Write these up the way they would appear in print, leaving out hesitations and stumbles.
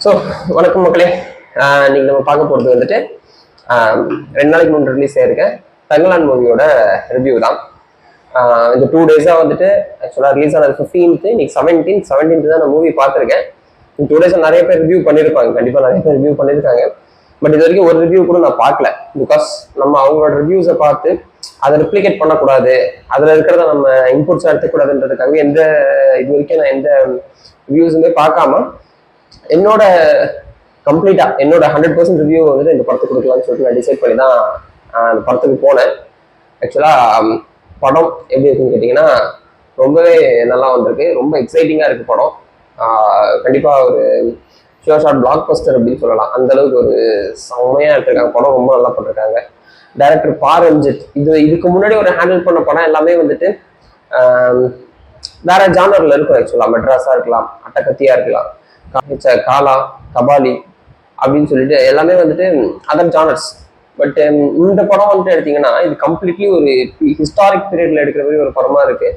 So வணக்கம் மக்களே. இன்னைக்கு நம்ம பார்க்க போகிறது வந்துட்டு 2 நாளைக்கு முன்னாடி ரிலீஸ் ஆயிருக்க தங்கலான் மூவியோட ரிவ்யூ தான். இந்த 2 டேஸாக வந்துட்டு ஆக்சுவலாக ரிலீஸ் ஆனது 15th, இன்னைக்கு 17th தான் நான் மூவி பார்த்துருக்கேன். இந்த 2 டேஸில் நிறைய பேர் ரிவ்யூ பண்ணியிருப்பாங்க, கண்டிப்பாக நிறைய பேர் ரிவ்யூ பண்ணியிருக்காங்க. பட் இது வரைக்கும் ஒரு ரிவ்யூ கூட நான் பார்க்கல. பிகாஸ் நம்ம அவங்களோட ரிவ்யூஸை பார்த்து அதை ரிப்ளிகேட் பண்ணக்கூடாது, அதில் இருக்கிறத நம்ம இன்புட்ஸாக எடுத்துக்கூடாதுன்றதுக்காக இது வரைக்கும் நான் எந்த ரிவ்யூஸுமே பார்க்காம என்னோட 100% ரிவ்யூ வந்துட்டு இந்த படத்துக்கு கொடுக்கலாம்னு சொல்லிட்டு நான் டிசைட் பண்ணி தான் அந்த படத்துக்கு போனேன். ஆக்சுவலாக படம் எப்படி இருக்குன்னு கேட்டிங்கன்னா ரொம்பவே நல்லா வந்திருக்கு, ரொம்ப எக்ஸைட்டிங்காக இருக்குது படம். கண்டிப்பாக ஒரு ஷார்ட் பிளாக் பஸ்டர் அப்படின்னு சொல்லலாம், அந்த அளவுக்கு ஒரு செம்மையாக எடுத்திருக்காங்க. படம் ரொம்ப நல்லா பண்ணிருக்காங்க. டைரக்டர் பா ரஞ்சித் இதுக்கு முன்னாடி ஒரு ஹேண்டில் பண்ண படம் எல்லாமே வந்துட்டு வேற ஜானர்ல இருக்கும். ஆக்சுவலாக மெட்ராஸா இருக்கலாம், அட்டகத்தியா இருக்கலாம், காலா, கபாலி அப்படின்னு சொல்லிட்டு எல்லாமே வந்துட்டு அதர் ஜானர்ஸ். பட் இந்த படம் வந்துட்டு எடுத்தீங்கன்னா இது கம்ப்ளீட்லி ஒரு ஹிஸ்டாரிக் பீரியட்ல எடுக்கிற மாதிரி ஒரு படமா இருக்கு.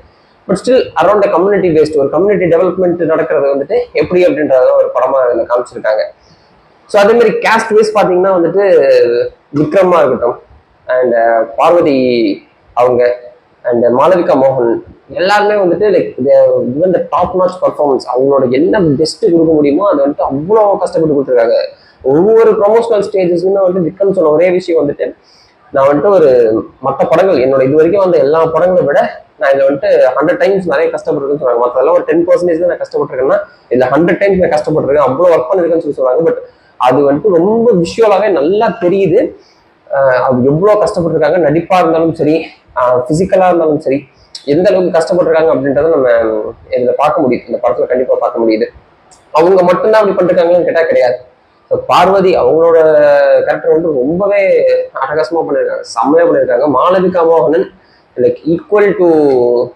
But still around community paste ஒரு கம்யூனிட்டி டெவலப்மெண்ட் நடக்கிறது வந்துட்டு எப்படி அப்படின்றத ஒரு படமா இதில் காமிச்சிருக்காங்க. ஸோ அதே மாதிரி கேஸ்ட் வைஸ் பார்த்தீங்கன்னா வந்துட்டு விக்ரமா இருக்கட்டும், அண்ட் பார்வதி அவங்க, அண்ட் மாளவிகா மோகன், எல்லாருமே வந்துட்டு like even the top notch performance. அவங்களோட என்ன பெஸ்ட் கொடுக்க முடியுமோ அதை வந்துட்டு அவ்வளோ கஷ்டப்பட்டு கொடுத்துருக்காங்க. ஒவ்வொரு ப்ரொமோஷனல் ஸ்டேஜஸ்மே வந்துட்டு விக்ரம் சொன்ன ஒரே விஷயம் வந்துட்டு, நான் வந்துட்டு ஒரு மற்ற படங்கள் என்னோட இது வரைக்கும் வந்த எல்லா படங்களை விட நான் இதில் வந்துட்டு 100 times நிறைய கஷ்டப்பட்டிருக்குன்னு சொன்னாங்க. மற்றெல்லாம் ஒரு 10% தான் நான் கஷ்டப்பட்டிருக்கேன்னா இதில் 100 times நான் கஷ்டப்பட்டிருக்கேன், அவ்வளோ ஒர்க் பண்ணிருக்கேன்னு சொல்லி சொன்னாங்க. பட் அது வந்துட்டு ரொம்ப விஷுவலாகவே நல்லா தெரியுது அது எவ்வளோ கஷ்டப்பட்டிருக்காங்க. நடிப்பாக இருந்தாலும் சரி, ஃபிசிக்கலாக இருந்தாலும் சரி, எந்த அளவுக்கு கஷ்டப்பட்டிருக்காங்க அப்படின்றத நம்ம இதில் பார்க்க முடியுது, இந்த படத்தில் கண்டிப்பாக பார்க்க முடியுது. அவங்க மட்டும்தான் அப்படி பண்ணிருக்காங்கன்னு கேட்டால் கிடையாது. பார்வதி அவங்களோட கேரக்டர் வந்து ரொம்பவே அட்டகாசமாக பண்ணியிருக்காங்க, செம்மையாக பண்ணியிருக்காங்க. மாளவிகா மோகனன் லைக் ஈக்குவல் டு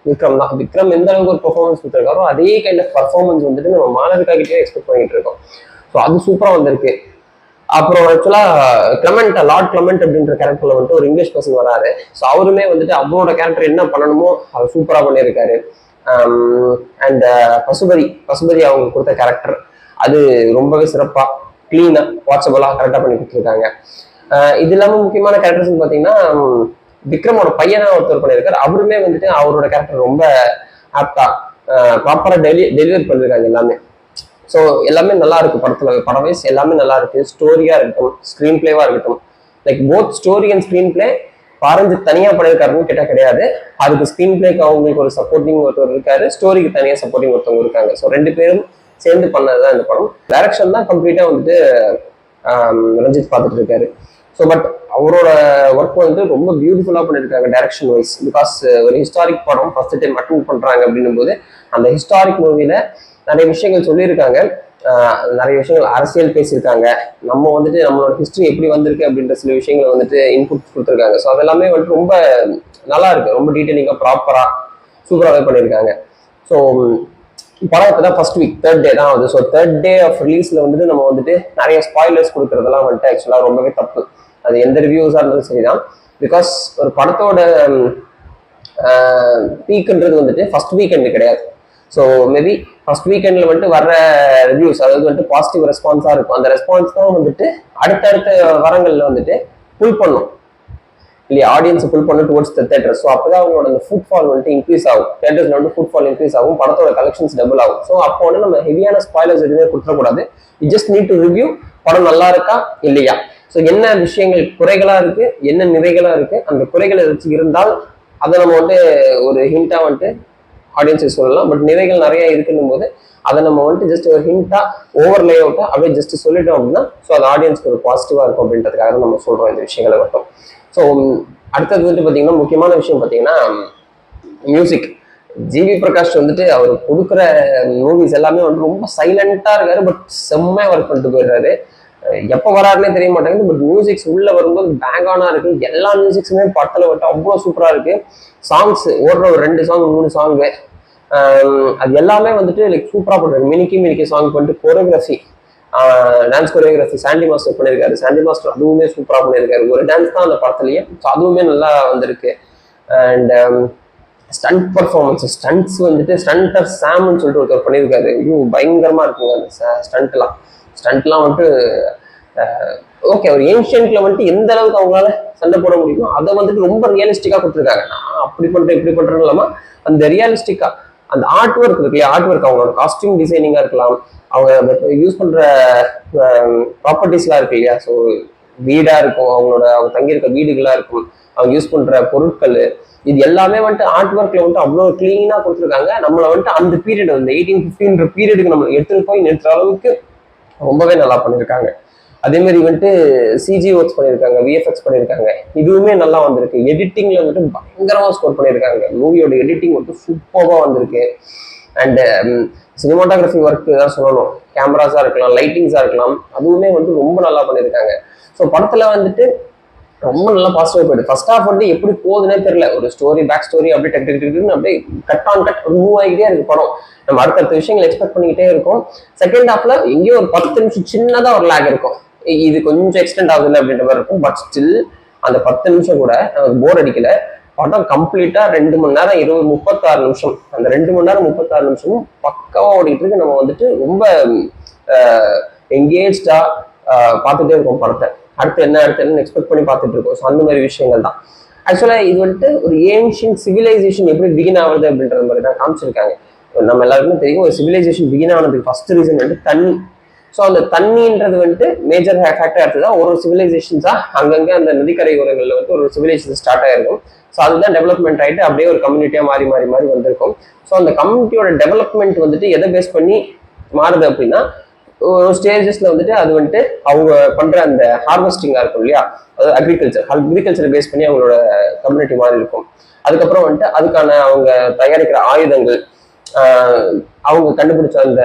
விக்ரம் தான். விக்ரம் எந்த அளவுக்கு ஒரு பெர்ஃபார்மன்ஸ் கொடுத்துருக்காரோ அதே கைண்ட் ஆஃப் பர்ஃபார்மன்ஸ் வந்துட்டு நம்ம மாளவிகா கிட்டே எக்ஸ்பெக்ட் பண்ணிட்டு இருக்கோம். ஸோ அது சூப்பராக வந்திருக்கு. அப்புறம் ஆக்சுவலாக லார்ட் கிளமெண்ட் அப்படின்ற கேரக்டர்ல வந்துட்டு ஒரு இங்கிலீஷ் பர்சன் வராரு. ஸோ அவருமே வந்துட்டு அவரோட கேரக்டர் என்ன பண்ணணுமோ அவர் சூப்பராக பண்ணியிருக்காரு. அண்ட் பசுபதி அவங்க கொடுத்த கேரக்டர் அது ரொம்பவே சிறப்பாக கிளீனாக வாட்சபிளாக கரெக்டாக பண்ணி கொடுத்துருக்காங்க. இது இல்லாமல் முக்கியமான கேரக்டர்ஸ் பார்த்தீங்கன்னா விக்ரமோட பையனா ஒருத்தர் பண்ணியிருக்காரு. அவருமே வந்துட்டு அவரோட கேரக்டர் ரொம்ப ஆப்டா ப்ராப்பராக டெலிவரி பண்ணியிருக்காங்க எல்லாமே. ஸோ எல்லாமே நல்லா இருக்கு படத்துல, படம் வைஸ் எல்லாமே நல்லா இருக்கு. ஸ்டோரியா இருக்கட்டும், ஸ்க்ரீன் பிளேவா இருக்கட்டும், like both story and screen play பாரஞ்சு தனியா பண்ணியிருக்காருன்னு கேட்டால் கிடையாது. அதுக்கு ஸ்க்ரீன் பிளேக்கு அவங்களுக்கு ஒரு சப்போர்ட்டிங் ஒருத்தர் இருக்காரு, ஸ்டோரிக்கு தனியாக சப்போர்ட்டிங் ஒருத்தவங்க இருக்காங்க. ஸோ 2 பேரும் சேர்ந்து பண்ணதுதான் இந்த படம். டைரக்ஷன் தான் கம்ப்ளீட்டா வந்துட்டு ரஞ்சித் பார்த்துட்டு இருக்காரு. ஸோ பட் அவரோட ஒர்க் வந்துட்டு ரொம்ப பியூட்டிஃபுல்லாக பண்ணியிருக்காங்க டைரக்ஷன் வைஸ். பிகாஸ் ஒரு ஹிஸ்டாரிக் படம் ஃபர்ஸ்ட் டைம் அட்டெண்ட் பண்றாங்க அப்படின்னும் போது அந்த ஹிஸ்டாரிக் மூவில நிறைய விஷயங்கள் சொல்லியிருக்காங்க, நிறைய விஷயங்கள் அரசியல் பேசியிருக்காங்க, நம்ம வந்துட்டு நம்மளோட ஹிஸ்டரி எப்படி வந்திருக்கு அப்படின்ற சில விஷயங்களை வந்துட்டு இன்புட் கொடுத்துருக்காங்க. ஸோ அதெல்லாமே வந்துட்டு ரொம்ப நல்லா இருக்கு, ரொம்ப டீட்டெயிலிங்காக ப்ராப்பராக சூப்பராகவே பண்ணியிருக்காங்க. ஸோ படம் இப்போதான் ஃபர்ஸ்ட் வீக் 3rd day தான் ஆகுது. ஸோ 3rd day ஆஃப் ரிலீஸ்ல வந்துட்டு நம்ம வந்துட்டு நிறைய ஸ்பாய்லர்ஸ் கொடுக்கறதெல்லாம் வந்துட்டு ஆக்சுவலாக ரொம்பவே தப்பு. அது எந்த ரிவ்யூஸாக இருந்தாலும் சரிதான். பிகாஸ் ஒரு படத்தோட பீக்ன்றது வந்துட்டு ஃபர்ஸ்ட் வீக்கெண்டு கிடையாது. ஸோ மேபி ஃபர்ஸ்ட் வீக்கெண்டில் வந்துட்டு வர்ற ரிவ்யூஸ் அதாவது வந்துட்டு பாசிட்டிவ் ரெஸ்பான்ஸாக இருக்கும். அந்த ரெஸ்பான்ஸ் தான் வந்துட்டு அடுத்தடுத்த வாரங்களில் வந்துட்டு புல் பண்ணும் இல்லையா, ஆடியன்ஸை புல் பண்ண டுவர்ட்ஸ் த தேட்டர். ஸோ அப்போதான் அவங்களோட அந்த ஃபுட்ஃபால் வந்துட்டு இன்க்ரீஸ் ஆகும், தேட்டர்ஸ்ல வந்து ஃபுட்ஃபால் இன்க்ரீஸ் ஆகும், படத்தோட கலெக்ஷன்ஸ் டபுள் ஆகும். ஸோ அப்போ வந்து நம்ம ஹெவியான ஸ்பாய்லர்ஸ் எதுவுமே கொடுத்துடக்கூடாது. You just need to review படம் நல்லா இருக்கா இல்லையா. ஸோ என்ன விஷயங்கள் குறைகளா இருக்கு, என்ன நிறைகளா இருக்கு, அந்த குறைகள் ஏதாச்சும் இருந்தால் அதை நம்ம வந்து ஒரு ஹிண்டா வந்துட்டு ஆடியன்ஸுக்கு சொல்லலாம். பட் நிறைகள் நிறைய இருக்குன்னும் போது அதை நம்ம வந்துட்டு ஜஸ்ட் ஒரு ஹிண்டா ஓவர் லே அவுட்டா அப்படியே ஜஸ்ட் சொல்லிட்டோம் அப்படின்னா ஸோ அது ஆடியன்ஸ்க்கு ஒரு பாசிட்டிவா இருக்கும் அப்படின்றதுக்காக நம்ம சொல்றோம் இந்த விஷயங்களை மட்டும். ஸோ அடுத்தது வந்துட்டு பார்த்தீங்கன்னா முக்கியமான விஷயம் பார்த்தீங்கன்னா மியூசிக். ஜிவி பிரகாஷ் வந்துட்டு அவர் கொடுக்குற மூவிஸ் எல்லாமே வந்து ரொம்ப சைலண்டா இருக்காரு, பட் செம்மையா ஒர்க் பண்ணிட்டு போயிடுறாரு. எப்போ வராருன்னே தெரிய மாட்டேங்குது. பட் மியூசிக்ஸ் உள்ள வரும்போது பேங் ஆனா இருக்கு. எல்லா மியூசிக்ஸுமே படத்துல வந்துட்டு அவ்வளோ சூப்பரா இருக்கு. சாங்ஸ் ஓடுற ஒரு 2 சாங் 3 சாங்கு அது எல்லாமே வந்துட்டு லைக் சூப்பரா பண்றாரு. மினிக்கி சாங் பண்ணிட்டு choreography, dance choreography Sandy master பண்ணியிருக்காரு. சாண்டி மாஸ்டர் அதுவுமே சூப்பரா பண்ணியிருக்காரு. ஒரு டான்ஸ் தான் அந்த படத்துலயே, அதுவுமே நல்லா வந்திருக்கு. அண்ட் ஸ்டண்ட் பர்ஃபார்மன்ஸ், ஸ்டண்ட்ஸ் வந்துட்டு ஸ்டண்டர் சாம்னு சொல்லிட்டு ஒருத்தர் பண்ணியிருக்காரு. ஐயோ பயங்கரமா இருக்குங்க அந்த ஸ்டண்ட் எல்லாம். ஸ்டண்ட்லாம் வந்துட்டு ஓகே ஒரு ஏன்ஷியன்ட்ல வந்துட்டு எந்த அளவுக்கு அவங்களால சண்டை போட முடியுமோ அதை வந்துட்டு ரொம்ப ரியலிஸ்டிக்கா கொடுத்துருக்காங்க. நான் அப்படி பண்றேன் இப்படி பண்றேன்னு இல்லாம அந்த ரியலிஸ்டிக்கா அந்த ஆர்ட் ஒர்க் இருக்கு இல்லையா, ஆர்ட் ஒர்க் அவங்களோட காஸ்டியூம் டிசைனிங்கா இருக்கலாம், அவங்க யூஸ் பண்ற ப்ராப்பர்ட்டிஸ்லாம் இருக்கு இல்லையா, ஸோ வீடா இருக்கும், அவங்க தங்கியிருக்க வீடுகளா இருக்கும், அவங்க யூஸ் பண்ற பொருட்கள், இது எல்லாமே வந்துட்டு ஆர்ட் ஒர்க்ல வந்துட்டு அவ்வளோ கிளீனா கொடுத்துருக்காங்க. நம்மளை வந்துட்டு அந்த பீரியட் வந்து 1850 பீரியடுக்கு நம்ம எடுத்துட்டு போய் நிறுத்துற அளவுக்கு ரொம்பவே நல்லா பண்ணியிருக்காங்க. அதே மாதிரி வந்துட்டு சிஜி ஒர்க்ஸ் பண்ணியிருக்காங்க, விஎஃப்எக்ஸ் பண்ணியிருக்காங்க, இதுவுமே நல்லா வந்திருக்கு. எடிட்டிங்ல வந்துட்டு பயங்கரமா ஸ்கோர் பண்ணியிருக்காங்க. மூவியோட எடிட்டிங் வந்துட்டு சூப்பராக வந்திருக்கு. அண்ட் சினிமாட்டோகிராஃபி ஒர்க் தான் சொல்லணும், கேமராஸா இருக்கலாம், லைட்டிங்ஸா இருக்கலாம், அதுவுமே வந்துட்டு ரொம்ப நல்லா பண்ணியிருக்காங்க. ஸோ படத்துல வந்துட்டு ரொம்ப நல்லா பாசிட்டிவா போயிடுது. ஃபர்ஸ்ட் ஹாஃப் வந்து எப்படி போகுதுன்னே தெரியல, ஒரு ஸ்டோரி பேக் ஸ்டோரி அப்படியே டக்குன்னு அப்படியே கட் ஆன் கட் மூவ் ஆகிட்டே இருக்கு படம். நம்ம அடுத்தடுத்த விஷயங்கள் எக்ஸ்பெக்ட் பண்ணிக்கிட்டே இருக்கும். செகண்ட் ஹாஃப்ல எங்கேயோ ஒரு 10 நிமிஷம் சின்னதா ஒரு லேக் இருக்கும், இது கொஞ்சம் எக்ஸ்டெண்ட் ஆகுதுல்ல அப்படின்ற மாதிரி இருக்கும். பட் ஸ்டில் அந்த 10 நிமிஷம் கூட போர் அடிக்கல. படம் கம்ப்ளீட்டா 2 மணி நேரம் 36 நிமிஷம், அந்த 2 மணி நேரம் 36 நிமிஷமும் பக்காவா ஓடிட்டு இருக்கு. நம்ம வந்துட்டு ரொம்ப எங்கேஜ்டா பார்த்துட்டே இருக்கோம் படத்தை. அடுத்து என்ன எக்ஸ்பெக்ட் பண்ணி பார்த்துட்டு இருக்கோம். ஸோ அந்த மாதிரி விஷயங்கள் தான். ஆக்சுவலா இது வந்துட்டு ஒரு ஏன்ஷியன் சிவிலைசேஷன் எப்படி பிகின் ஆகுது அப்படின்ற மாதிரி தான் காமிச்சிருக்காங்க. நம்ம எல்லாருக்குமே தெரியும், ஒரு சிவிலைசேஷன் பிகின் ஆனதுக்கு ஃபர்ஸ்ட் ரீசன் வந்துட்டு தண்ணி. ஸோ அந்த தண்ணின்றது வந்துட்டு மேஜர் ஃபேக்டர் எடுத்து தான் ஒரு சிவிலைசேஷன்ஸா அங்கங்கே அந்த நதிக்கரை ஓரங்களில் வந்து ஒரு சிவிலைசேஷன் ஸ்டார்ட் ஆயிருக்கும். ஸோ அதுதான் டெவலப்மெண்ட் ஆகிட்டு அப்படியே ஒரு கம்யூனிட்டியாக மாறி மாறி மாறி வந்திருக்கும். ஸோ அந்த கம்யூனிட்டியோட டெவலப்மெண்ட் வந்துட்டு எதை பேஸ் பண்ணி மாறுது அப்படின்னா, ஒரு ஸ்டேஜஸ்ல வந்துட்டு அது வந்துட்டு அவங்க பண்ற அந்த ஹார்வெஸ்டிங்கா இருக்கும் இல்லையா, அதாவது அக்ரிகல்ச்சரை பேஸ் பண்ணி அவங்களோட கம்யூனிட்டி மாதிரி இருக்கும். அதுக்கப்புறம் வந்துட்டு அதுக்கான அவங்க தயாரிக்கிற ஆயுதங்கள், அவங்க கண்டுபிடிச்ச அந்த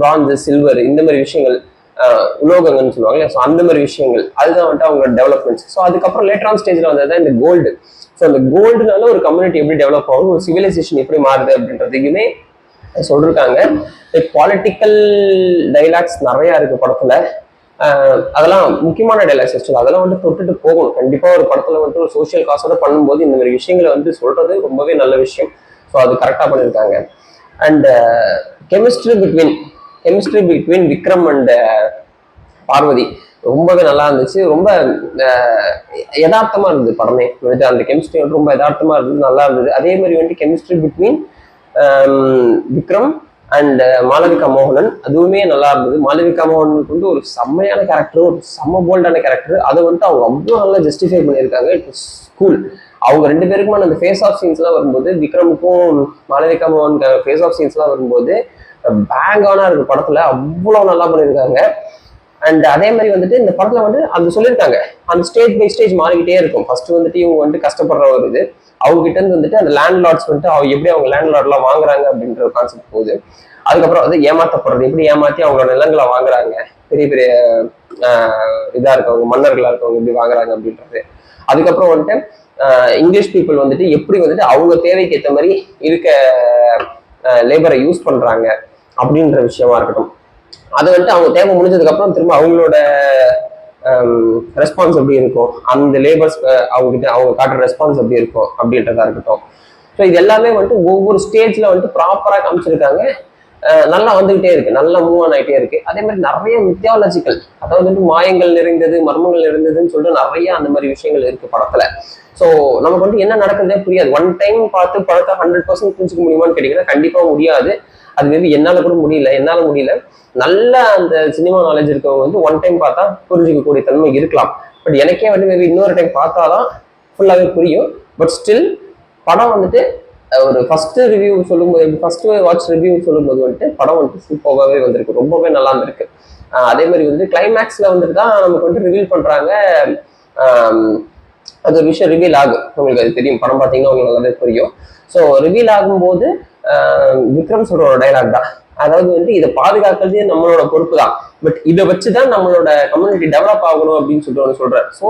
பிரான்ஸ், சில்வர், இந்த மாதிரி விஷயங்கள், உலோகங்கள்னு சொல்லுவாங்க. ஸோ அந்த மாதிரி விஷயங்கள் அதுதான் வந்துட்டு அவங்களோட டெவலப்மெண்ட்ஸ். ஸோ அதுக்கப்புறம் லேட்டர் ஆன் ஸ்டேஜ்ல வந்தது இந்த கோல்டு. ஸோ அந்த கோல்டுனால ஒரு கம்யூனிட்டி எப்படி டெவலப் ஆகும், ஒரு சிவிலைசேஷன் எப்படி மாறுது அப்படின்றதையுமே சொல்லிருக்காங்க. பாலிட்டிக்கல் டைலாக்ஸ் நிறைய இருக்கு படத்துல. அதெல்லாம் முக்கியமான டைலாக்ஸ். ஆக்சுவலா அதெல்லாம் வந்து தொட்டுட்டு போகணும். கண்டிப்பா ஒரு படத்துல வந்து ஒரு சோசியல் காசோட பண்ணும்போது இந்த மாதிரி விஷயங்களை வந்து சொல்றது ரொம்பவே நல்ல விஷயம். ஸோ அது கரெக்டா பண்ணியிருக்காங்க. And chemistry between Vikram and Parvathi ரொம்பவே நல்லா இருந்துச்சு. ரொம்ப யதார்த்தமா இருந்தது படமே வந்துட்டு. அந்த கெமிஸ்ட்ரி வந்து ரொம்ப யதார்த்தமா இருந்தது, நல்லா இருந்தது. அதே மாதிரி வந்துட்டு chemistry between Vikram and Malavika மோகனன், அதுவுமே நல்லா இருந்தது. மாளவிகா மோகனுக்கு வந்து ஒரு செம்மையான கேரக்டர், ஒரு செம்ம போல்டான கேரக்டர். அதை வந்துட்டு அவங்க அவ்வளோ நல்லா ஜஸ்டிஃபை பண்ணியிருக்காங்க. It is cool. அவங்க 2 பேருக்குமான அந்த ஃபேஸ் ஆஃப் சீன்ஸ்லாம் வரும்போது, விக்ரமுக்கும் மாளவிகா மோகனுக்கு ஃபேஸ் ஆஃப் சீன்ஸ்லாம் வரும்போது பேங்கானா இருக்கு படத்துல, அவ்வளோ நல்லா பண்ணியிருக்காங்க. அண்ட் அதே மாதிரி வந்துட்டு இந்த படத்துல வந்து அது சொல்லியிருக்காங்க, அந்த ஸ்டேஜ் பை ஸ்டேஜ் மாறிக்கிட்டே இருக்கும். ஃபர்ஸ்ட் வந்துட்டு இவங்க வந்துட்டு கஷ்டப்படுற ஒரு இது, அவங்க கிட்ட இருந்து வந்துட்டு அந்த லேண்ட் லார்ட்ஸ் வந்துட்டு எப்படி அவங்க லேண்ட் லார்ட்லாம் வாங்குறாங்க அப்படின்ற ஒரு கான்செப்ட் போகுது. அதுக்கப்புறம் வந்து ஏமாத்தப்படுறது, எப்படி ஏமாத்தி அவங்களோட நிலங்களை வாங்குறாங்க, பெரிய பெரிய இதா இருக்கவங்க, மன்னர்களா இருக்கவங்க எப்படி வாங்குறாங்க அப்படின்றது. அதுக்கப்புறம் வந்துட்டு இங்கிலீஷ் பீப்புள் வந்துட்டு எப்படி வந்துட்டு அவங்க தேவைக்கு ஏற்ற மாதிரி இருக்க லேபரை யூஸ் பண்றாங்க அப்படின்ற விஷயமா இருக்கட்டும். அது வந்துட்டு அவங்க தேவை முடிஞ்சதுக்கு அப்புறம் திரும்ப அவங்களோட ரெஸ்பான்ஸ் எப்படி இருக்கும், அந்த லேபர்ஸ் அவங்க காட்டுற ரெஸ்பான்ஸ் எப்படி இருக்கும் அப்படின்றதா இருக்கட்டும். ஸோ இது எல்லாமே வந்துட்டு ஒவ்வொரு ஸ்டேஜ்ல வந்துட்டு ப்ராப்பரா காமிச்சிருக்காங்க. நல்லா வந்துகிட்டே இருக்கு, நல்லா மூவ் ஆன் ஆகிட்டே இருக்கு. அதே மாதிரி நிறைய மித்தியாலஜிக்கல், அதாவது வந்துட்டு மாயங்கள் நிறைந்தது, மர்மங்கள் நிறைந்ததுன்னு சொல்லிட்டு நிறைய அந்த மாதிரி விஷயங்கள் இருக்கு படத்துல. ஸோ நமக்கு வந்து என்ன நடக்குதுன்னே புரியாது. ஒன் டைம் பார்த்து படத்தை 100% புரிஞ்சுக்க முடியுமான்னு கேட்டீங்கன்னா கண்டிப்பா முடியாது. அது மேபி என்னால முடியல. நல்ல அந்த சினிமா நாலேஜ் இருக்கவங்க வந்து ஒன் டைம் பார்த்தா புரிஞ்சிக்கக்கூடிய தன்மை இருக்கலாம். பட் எனக்கே வந்து மேபி இன்னொரு டைம் பார்த்தாதான் ஃபுல்லாவே புரியும். பட் ஸ்டில் படம் வந்துட்டு ஒரு ஃபர்ஸ்ட் வாட்ச் ரிவ்யூ சொல்லும்போது வந்துட்டு படம் வந்துட்டு சூப்பராகவே வந்திருக்கு, ரொம்பவே நல்லா இருந்திருக்கு. அதே மாதிரி வந்து கிளைமேக்ஸ்ல வந்துட்டு தான் நமக்கு வந்து ரிவீல் பண்றாங்க. அது ஒரு விஷயம் ரிவீல் ஆகும், உங்களுக்கு அது தெரியும், படம் பார்த்தீங்கன்னா உங்களுக்கு நல்லாவே புரியும். ஸோ ரிவீல் ஆகும்போது விக்ரம் சொல்ற ஒரு டைலாக் தான், அதாவது வந்து இதை பாதுகாக்கிறது நம்மளோட பொறுப்பு தான், பட் இதை வச்சுதான் நம்மளோட கம்யூனிட்டி டெவலப் ஆகணும் அப்படின்னு சொல்லிட்டு சொல்றாரு. ஸோ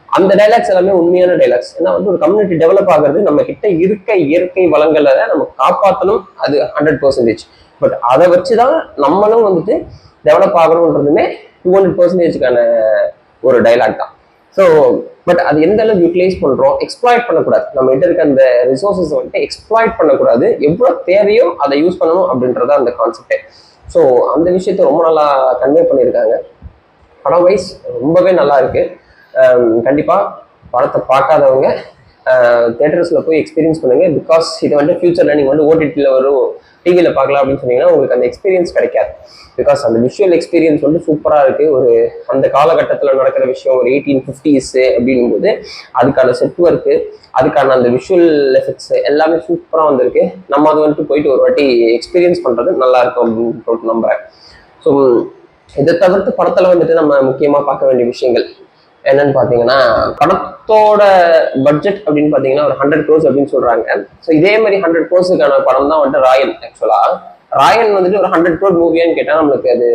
அந்த டைலாக்ஸ் எல்லாமே உண்மையான டைலாக்ஸ். ஏன்னா வந்து ஒரு கம்யூனிட்டி டெவலப் ஆகிறது நம்ம கிட்ட இருக்க இயற்கை வளங்களை நம்ம காப்பாற்றணும், அது 100%. பட் அதை வச்சுதான் நம்மளும் வந்துட்டு டெவலப் ஆகணும்ன்றதுமே 200%க்கான ஒரு டைலாக் தான். ஸோ பட் அது எந்த அளவுக்கு யூட்டிலைஸ் பண்றோம், எக்ஸ்ப்ளாய்ட் பண்ணக்கூடாது. நம்ம கிட்ட இருக்க அந்த ரிசோர்ஸஸ் வந்துட்டு எக்ஸ்ப்ளாய்ட் பண்ணக்கூடாது, எவ்வளவு தேவையோ அதை யூஸ் பண்ணணும் அப்படின்றத அந்த கான்செப்டே. ஸோ அந்த விஷயத்த ரொம்ப நல்லா கன்வே பண்ணியிருக்காங்க. படம் வைஸ் ரொம்பவே நல்லா இருக்கு. கண்டிப்பாக படத்தை பார்க்காதவங்க தேட்டர்ஸில் போய் எக்ஸ்பீரியன்ஸ் பண்ணுங்க. பிகாஸ் இது வந்து ஃபியூச்சரில் நீங்கள் வந்து ஓடிடியில் வரும், டிவியில் பார்க்கலாம் அப்படின்னு சொன்னீங்கன்னா உங்களுக்கு அந்த எக்ஸ்பீரியன்ஸ் கிடைக்காது. பிகாஸ் அந்த விஷுவல் எக்ஸ்பீரியன்ஸ் வந்து சூப்பராக இருக்குது. ஒரு அந்த காலகட்டத்தில் நடக்கிற விஷயம் ஒரு 1850s அப்படிங்கும்போது அதுக்கான செட் ஒர்க்கு, அதுக்கான அந்த விஷுவல் எஃபெக்ட்ஸ் எல்லாமே சூப்பராக வந்திருக்கு. நம்ம அது வந்துட்டு போயிட்டு ஒரு வாட்டி எக்ஸ்பீரியன்ஸ் பண்ணுறது நல்லா இருக்கும் அப்படின்னு சொல்லிட்டு நம்புகிறேன். ஸோ இதை தவிர்த்து படத்தில் வந்துட்டு நம்ம முக்கியமாக பார்க்க வேண்டிய விஷயங்கள் என்னன்னு பார்த்தீங்கன்னா, படத்தோட பட்ஜெட் அப்படின்னு பார்த்தீங்கன்னா ஒரு 100 crores அப்படின்னு சொல்றாங்க. ஸோ இதே மாதிரி 100 crores படம் தான் வந்துட்டு ராயன். ஆக்சுவலா ராயன் வந்துட்டு ஒரு 100 crore மூவியான்னு கேட்டால் நம்மளுக்கு அது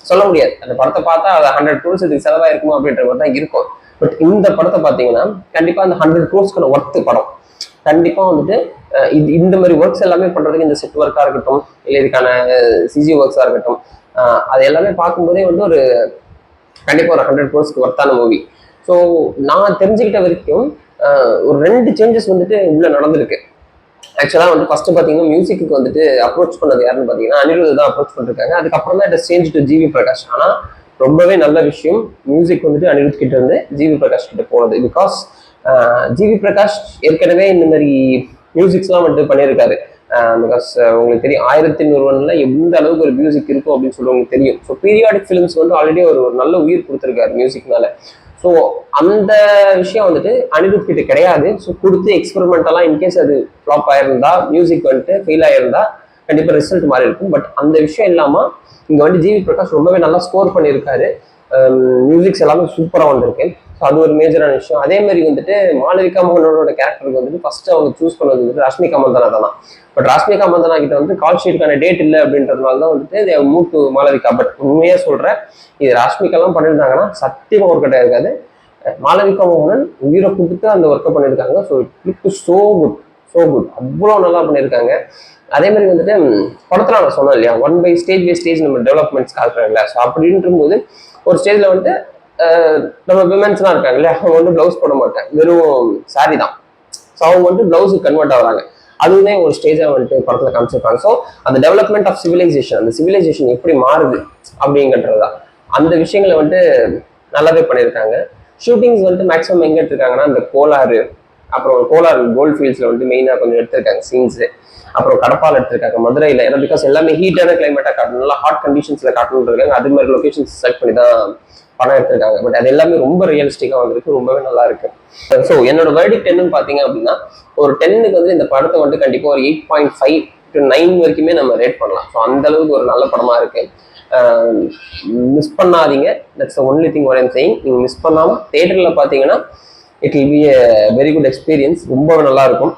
சொல்ல முடியாது. அந்த படத்தை பார்த்தா அது 100 crores இதுக்கு செலவாயிருக்குமா அப்படின்ற மாதிரி தான் இருக்கும். பட் இந்த படத்தை பார்த்தீங்கன்னா கண்டிப்பாக அந்த 100 crores ஒர்த்து படம். கண்டிப்பாக வந்துட்டு இந்த மாதிரி ஒர்க்ஸ் எல்லாமே பண்றதுக்கு இந்த செட் ஒர்க்காக இருக்கட்டும், இல்லை இதுக்கான சிஜி ஒர்க்ஸாக இருக்கட்டும், அது எல்லாமே பார்க்கும்போதே வந்து ஒரு கண்டிப்பாக ஒரு 100 crores ஒர்த்தான மூவி. ஸோ நான் தெரிஞ்சுக்கிட்ட வரைக்கும் ஒரு 2 சேஞ்சஸ் வந்துட்டு உள்ள நடந்திருக்கு. ஆக்சுவலாக வந்து ஃபர்ஸ்ட் பார்த்தீங்கன்னா மியூசிக்கு வந்துட்டு அப்ரோச் பண்ணது யாருன்னு பார்த்தீங்கன்னா அனிருத் தான் அப்ரோச் பண்ணிருக்காங்க. அதுக்கப்புறம் தான் it change to GV Prakash. ஆனால் ரொம்பவே நல்ல விஷயம் மியூசிக் வந்துட்டு அனிருத் கிட்ட இருந்து ஜிவி பிரகாஷ் கிட்ட போனது. பிகாஸ் ஜிவி பிரகாஷ் ஏற்கனவே இந்த மாதிரி மியூசிக்ஸ்லாம் வந்துட்டு பண்ணியிருக்காரு. பிகாஸ் உங்களுக்கு தெரியும் 1101 எந்த அளவுக்கு ஒரு மியூசிக் இருக்கும் அப்படின்னு சொல்லி உங்களுக்கு தெரியும். ஸோ பீரியாடிக் ஃபிலிம்ஸ் வந்து ஆல்ரெடி ஒரு நல்ல உயிர் கொடுத்துருக்காரு மியூசிக்னால. ஸோ அந்த விஷயம் வந்துட்டு அனிருத் கிட்ட கிடையாது. ஸோ கொடுத்து எக்ஸ்பெரிமெண்டெல்லாம் இன்கேஸ் அது ஃப்ளாப் ஆயிருந்தா, மியூசிக் வந்துட்டு ஃபெயில் ஆயிருந்தா கண்டிப்பாக ரிசல்ட் மாறி இருக்கும். பட் அந்த விஷயம் இல்லாமல் இங்கே வந்து ஜிவி பிரகாஷ் ரொம்பவே நல்லா ஸ்கோர் பண்ணியிருக்காரு. மியூசிக்ஸ் எல்லாமே சூப்பராக வந்திருக்கு. ஸோ அது ஒரு மேஜரான விஷயம். அதே மாதிரி வந்துட்டு மாளவிகா மோகனோட கேரக்டருக்கு வந்துட்டு ஃபர்ஸ்ட் அவங்க சூஸ் பண்ணது வந்துட்டு ரஷ்மிகா மந்தனா தான். பட் ரஷ்மிகா மந்தனா கிட்ட வந்து கால் ஷீட்டுக்கான டேட் இல்லை அப்படின்றதுனால தான் வந்துட்டு மூவ் டு மாளவிகா. பட் உண்மையாக சொல்கிறேன், இது ராஷ்மிகாலாம் பண்ணியிருந்தாங்கன்னா சத்தியமாக ஒர்க் அவுட் ஆயிருக்காது. மாளவிகா மோகனன் உயிரை கொடுத்து அந்த ஒர்க்கை பண்ணியிருக்காங்க. So it look so good, so good, அவ்வளோ நல்லா பண்ணியிருக்காங்க. அதே மாதிரி வந்துட்டு படத்தில் நான் சொன்னேன் இல்லையா, ஒன் பை ஸ்டேஜ் நம்ம டெவலப்மெண்ட்ஸ் காட்டுறாங்களா. ஸோ அப்படின்ற போது ஒரு ஸ்டேஜில் வந்துட்டு நம்ம விமென்ஸ்லாம் இருக்காங்க இல்லையா, அவங்க வந்து பிளவுஸ் போட மாட்டாங்க, வெறும் சாரி தான். ஸோ அவங்க வந்து பிளவுஸுக்கு கன்வெர்ட் ஆகுறாங்க. அதுவுமே ஒரு ஸ்டேஜாக வந்துட்டு படத்தில் காமிச்சிருப்பாங்க. ஸோ அந்த டெவலப்மெண்ட் ஆஃப் சிவிலைசேஷன், அந்த சிவிலைசேஷன் எப்படி மாறுது அப்படிங்கிறது தான் அந்த விஷயங்களை வந்துட்டு நல்லாவே பண்ணியிருக்காங்க. ஷூட்டிங்ஸ் வந்துட்டு மேக்ஸிமம் எங்கே எடுத்திருக்காங்கன்னா இந்த கோலாறு, அப்புறம் கோலார் கோல்ட் ஃபீல்ட்ஸில் வந்துட்டு மெயினாக கொஞ்சம் எடுத்திருக்காங்க சீன்ஸு. அப்புறம் கடப்பால் எடுத்திருக்காங்க மதுரையில். ஏன்னா பிகாஸ் எல்லாமே ஹீட்டான கிளைமேட்டாக காட்டணும், நல்லா ஹாட் கண்டிஷன்ஸில் காட்டணுன்றாங்க. அது மாதிரி லொக்கேஷன்ஸ் செலக்ட் பண்ணி தான் படம் எடுத்திருக்காங்க. பட் அது எல்லாமே ரொம்ப ரியலிஸ்டிக்காக வந்திருக்கு, ரொம்பவே நல்லா இருக்கு. ஸோ என்னோட வேர்டிக்ட் என்னன்னு பார்த்தீங்க அப்படின்னா ஒரு 10க்கு வந்து இந்த படத்தை வந்து கண்டிப்பாக ஒரு 8.5 to 9 வரைக்குமே நம்ம ரேட் பண்ணலாம். ஸோ அந்த அளவுக்கு ஒரு நல்ல படமா இருக்கு. மிஸ் பண்ணாதீங்க. That's the only thing what I'm saying. நீங்கள் மிஸ் பண்ணாமல் தேட்டரில் பார்த்தீங்கன்னா it will be a very good experience. ரொம்ப நல்லா இருக்கும்.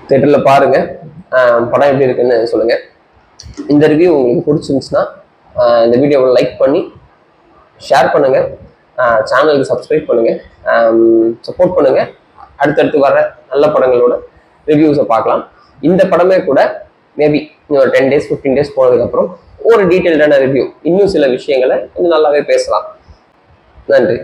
தேட்டரில் பாருங்க, படம் எப்படி இருக்குன்னு சொல்லுங்க. இந்த ரிவ்யூ உங்களுக்கு பிடிச்சிருந்துச்சுன்னா இந்த வீடியோவை லைக் பண்ணி ஷேர் பண்ணுங்க, சேனலுக்கு சப்ஸ்கிரைப் பண்ணுங்க, சப்போர்ட் பண்ணுங்க. அடுத்தடுத்து வர நல்ல படங்களோட ரிவ்யூஸை பார்க்கலாம். இந்த படமே கூட மேபி இன்னொரு 10 days 15 days போனதுக்கப்புறம் ஒரு டீட்டெயில்டான ரிவ்யூ, இன்னும் சில விஷயங்களை இன்னும் நல்லாவே பேசலாம். நன்றி.